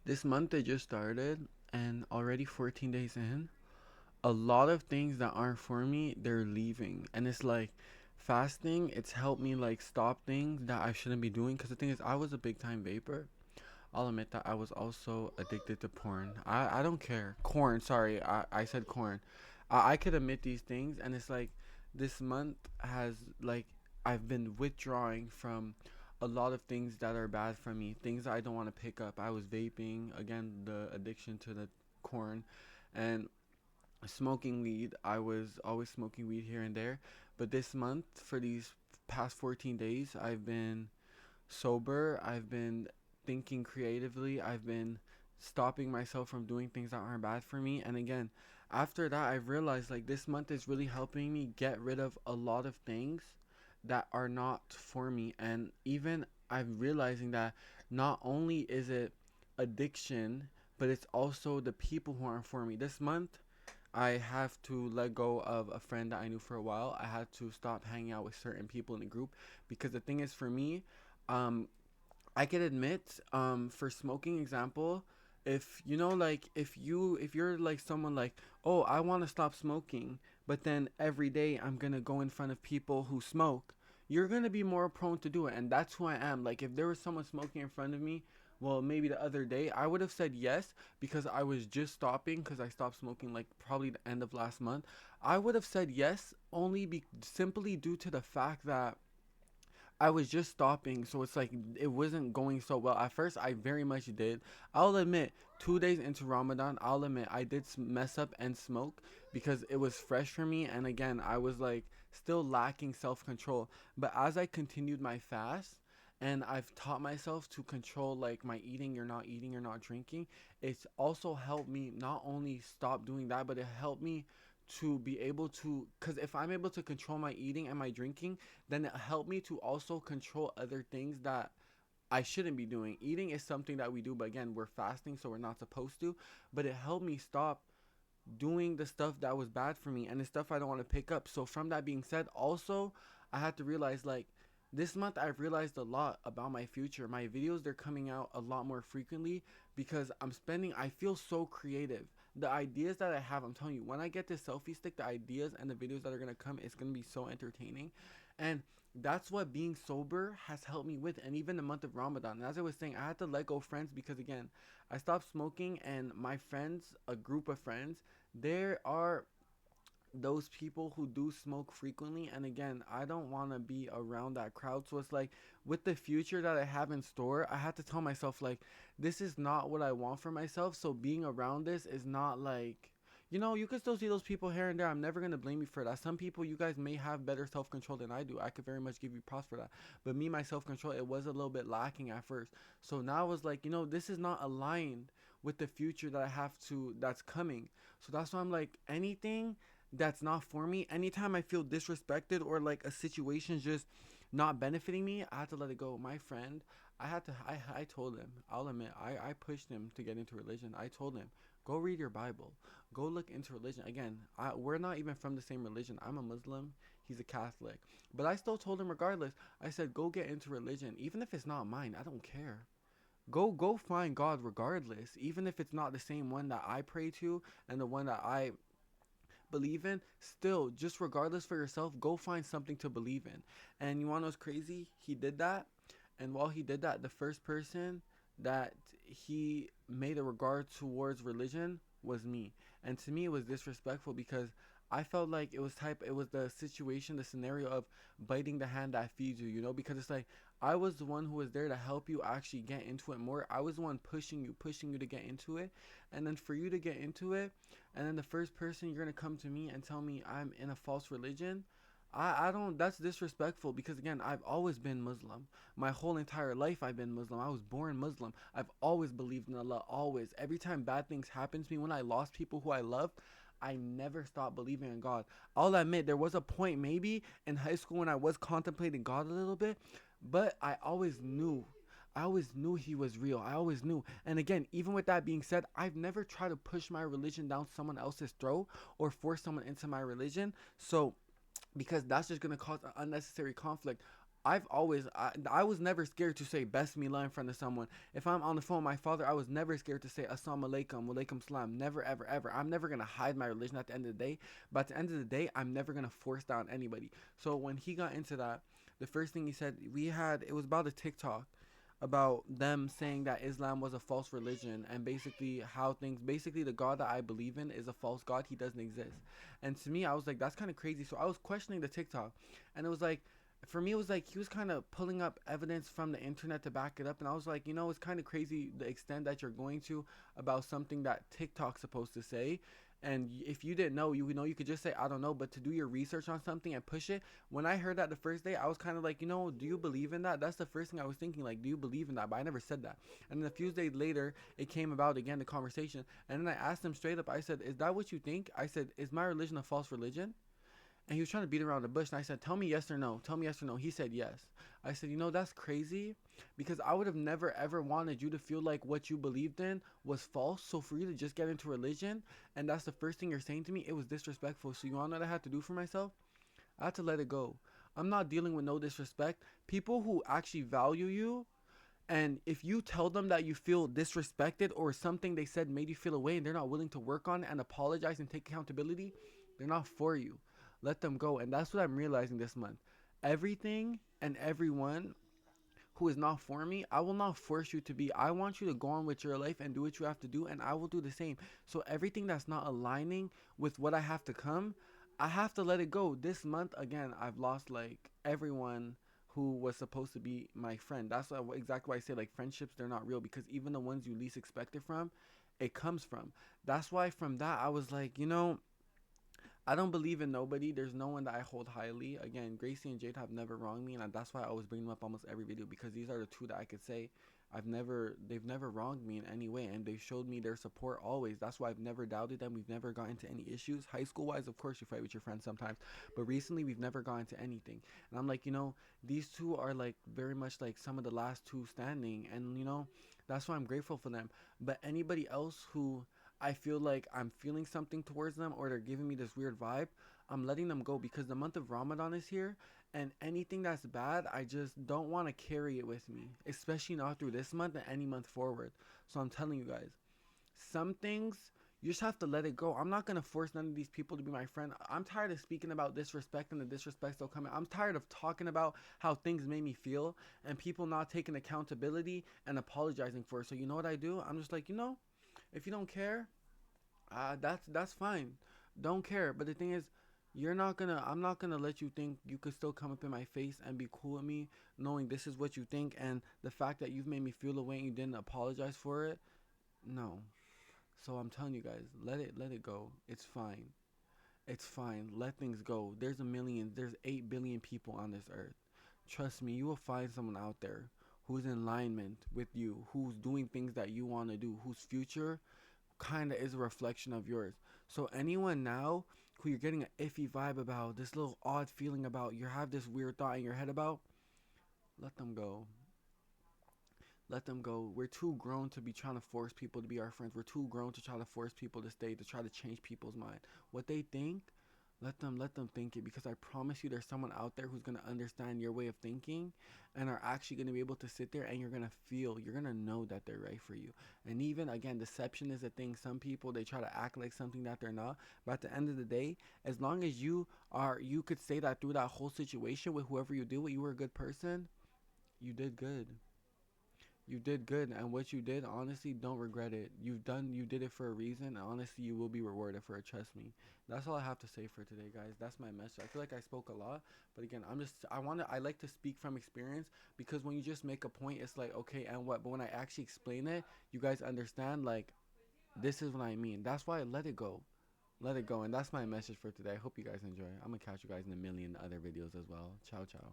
This month it just started, and already 14 days in, a lot of things that aren't for me, they're leaving. And it's like fasting, it's helped me like stop things that I shouldn't be doing. Because the thing is, I was a big time vapor. I'll admit that I was also addicted to porn. I don't care. Corn, sorry, I said corn. I could admit these things, and it's like this month has like I've been withdrawing from a lot of things that are bad for me, things that I don't want to pick up. I was vaping, again, the addiction to the corn, and smoking weed. I was always smoking weed here and there, but this month, for these past 14 days, I've been sober. I've been thinking creatively. I've been stopping myself from doing things that aren't bad for me. And again, after that, I've realized like this month is really helping me get rid of a lot of things that are not for me. And even I'm realizing that not only is it addiction, but it's also the people who aren't for me. This month, I have to let go of a friend that I knew for a while. I had to stop hanging out with certain people in the group because the thing is, for me, um, I can admit, for smoking example, if you know, like if you're like someone like, oh, I want to stop smoking, but then every day I'm gonna go in front of people who smoke, you're gonna be more prone to do it, and that's who I am. Like if there was someone smoking in front of me, well, maybe the other day I would have said yes because I was just stopping because I stopped smoking like probably the end of last month. I would have said yes only simply due to the fact that I was just stopping, so it's like it wasn't going so well. At first, I very much did. I'll admit, 2 days into Ramadan, I'll admit I did mess up and smoke because it was fresh for me. And again, I was like still lacking self control. But as I continued my fast, and I've taught myself to control like my eating, you're not drinking, it's also helped me not only stop doing that, but it helped me to be able to, because if I'm able to control my eating and my drinking, then it helped me to also control other things that I shouldn't be doing. Eating is something that we do, but again, we're fasting, so we're not supposed to. But it helped me stop doing the stuff that was bad for me and the stuff I don't want to pick up. So, from that being said, also, I had to realize like this month I've realized a lot about my future. My videos, they're coming out a lot more frequently because I feel so creative. The ideas that I have, I'm telling you, when I get this selfie stick, the ideas and the videos that are going to come, it's going to be so entertaining. And that's what being sober has helped me with. And even the month of Ramadan. And as I was saying, I had to let go of friends because again, I stopped smoking, and my friends, a group of friends, there are those people who do smoke frequently, and again, I don't want to be around that crowd. So it's like with the future that I have in store, I had to tell myself like this is not what I want for myself. So being around this is not like, you can still see those people here and there. I'm never going to blame you for that. Some people, you guys may have better self-control than I do. I could very much give you props for that. But me, my self-control, it was a little bit lacking at first. So now I was like, this is not aligned with the future that I have to that's coming. So that's why I'm like, anything that's not for me. Anytime I feel disrespected or like a situation's just not benefiting me, I have to let it go. My friend, I told him, I'll admit, I pushed him to get into religion. I told him, go read your Bible, go look into religion. Again, we're not even from the same religion. I'm a Muslim, he's a Catholic. But I still told him regardless, I said, go get into religion. Even if it's not mine, I don't care. Go find God regardless, even if it's not the same one that I pray to and the one that I believe in. Still, just regardless for yourself, go find something to believe in. And you want to know what's crazy? He did that, and while he did that, the first person that he made a regard towards religion was me. And to me, it was disrespectful because I felt like it was the situation, the scenario of biting the hand that feeds you, because it's like I was the one who was there to help you actually get into it more. I was the one pushing you to get into it. And then for you to get into it, and then the first person you're gonna come to me and tell me I'm in a false religion, I don't, that's disrespectful because again, I've always been Muslim. My whole entire life I've been Muslim. I was born Muslim. I've always believed in Allah, always. Every time bad things happen to me, when I lost people who I loved, I never stopped believing in God. I'll admit there was a point maybe in high school when I was contemplating God a little bit, but I always knew he was real. I always knew. And again, even with that being said, I've never tried to push my religion down someone else's throat or force someone into my religion. So, because that's just going to cause an unnecessary conflict. I was never scared to say Bismillah in front of someone. If I'm on the phone with my father, I was never scared to say Assalamu alaikum, walaikum salam. Never, ever, ever. I'm never gonna hide my religion at the end of the day. But at the end of the day, I'm never gonna force down anybody. So when he got into that, the first thing he said, it was about a TikTok about them saying that Islam was a false religion and basically the God that I believe in is a false God. He doesn't exist. And to me, I was like, that's kind of crazy. So I was questioning the TikTok, and it was like, for me, it was like he was kind of pulling up evidence from the internet to back it up, and I was like, it's kind of crazy the extent that you're going to about something that TikTok's supposed to say. And if you didn't know, you could just say I don't know. But to do your research on something and push it, when I heard that the first day, I was kind of like, do you believe in that? That's the first thing I was thinking, like, do you believe in that? But I never said that. And then a few days later, it came about again, the conversation, and then I asked him straight up. I said, "Is that what you think?" I said, "Is my religion a false religion?" And he was trying to beat around the bush. And I said, "Tell me yes or no. Tell me yes or no." He said yes. I said, that's crazy, because I would have never ever wanted you to feel like what you believed in was false. So for you to just get into religion, and that's the first thing you're saying to me, it was disrespectful. So you want to know what I had to do for myself? I had to let it go. I'm not dealing with no disrespect. People who actually value you, and if you tell them that you feel disrespected or something they said made you feel away and they're not willing to work on it and apologize and take accountability, they're not for you. Let them go. And that's what I'm realizing this month. Everything and everyone who is not for me, I will not force you to be. I want you to go on with your life and do what you have to do, and I will do the same. So everything that's not aligning with what I have to come, I have to let it go. This month, again, I've lost like everyone who was supposed to be my friend. That's exactly why I say like friendships, they're not real, because even the ones you least expect it from, it comes from. That's why from that, I was like, I don't believe in nobody. There's no one that I hold highly. Again, Gracie and Jade have never wronged me, and that's why I always bring them up almost every video, because these are the two that I could say they've never wronged me in any way, and they showed me their support always. That's why I've never doubted them. We've never gotten into any issues. High school wise, of course, you fight with your friends sometimes, but recently we've never gotten into anything. And I'm like, these two are like very much like some of the last two standing, and that's why I'm grateful for them. But anybody else who I feel like I'm feeling something towards them, or they're giving me this weird vibe, I'm letting them go, because the month of Ramadan is here, and anything that's bad, I just don't want to carry it with me, especially not through this month and any month forward. So I'm telling you guys, some things you just have to let it go. I'm not gonna force none of these people to be my friend. I'm tired of speaking about disrespect and the disrespect still coming. I'm tired of talking about how things made me feel and people not taking accountability and apologizing for it. So you know what I do? I'm just like, if you don't care, that's fine. Don't care. But the thing is, I'm not gonna let you think you could still come up in my face and be cool with me, knowing this is what you think, and the fact that you've made me feel away and you didn't apologize for it. No. So I'm telling you guys, let it go. It's fine. It's fine. Let things go. There's 8 billion people on this earth. Trust me, you will find someone out there who's in alignment with you, who's doing things that you want to do, whose future kind of is a reflection of yours. So anyone now who you're getting an iffy vibe about, this little odd feeling about, you have this weird thought in your head about, let them go. Let them go. We're too grown to be trying to force people to be our friends. We're too grown to try to force people to stay, to try to change people's mind. What they think, let them think it, because I promise you there's someone out there who's going to understand your way of thinking and are actually going to be able to sit there, and you're going to know that they're right for you. And even again, deception is a thing. Some people, they try to act like something that they're not, but at the end of the day, as long as you could say that through that whole situation with whoever you deal with, you were a good person. You did good. You did good, and what you did, honestly, don't regret it. You did it for a reason, and honestly, you will be rewarded for it, trust me. That's all I have to say for today, guys. That's my message. I feel like I spoke a lot, but again, I like to speak from experience, because when you just make a point, it's like, okay, and what? But when I actually explain it, you guys understand, like, this is what I mean. That's why I let it go. Let it go, and that's my message for today. I hope you guys enjoy. I'm gonna catch you guys in a million other videos as well. Ciao, ciao.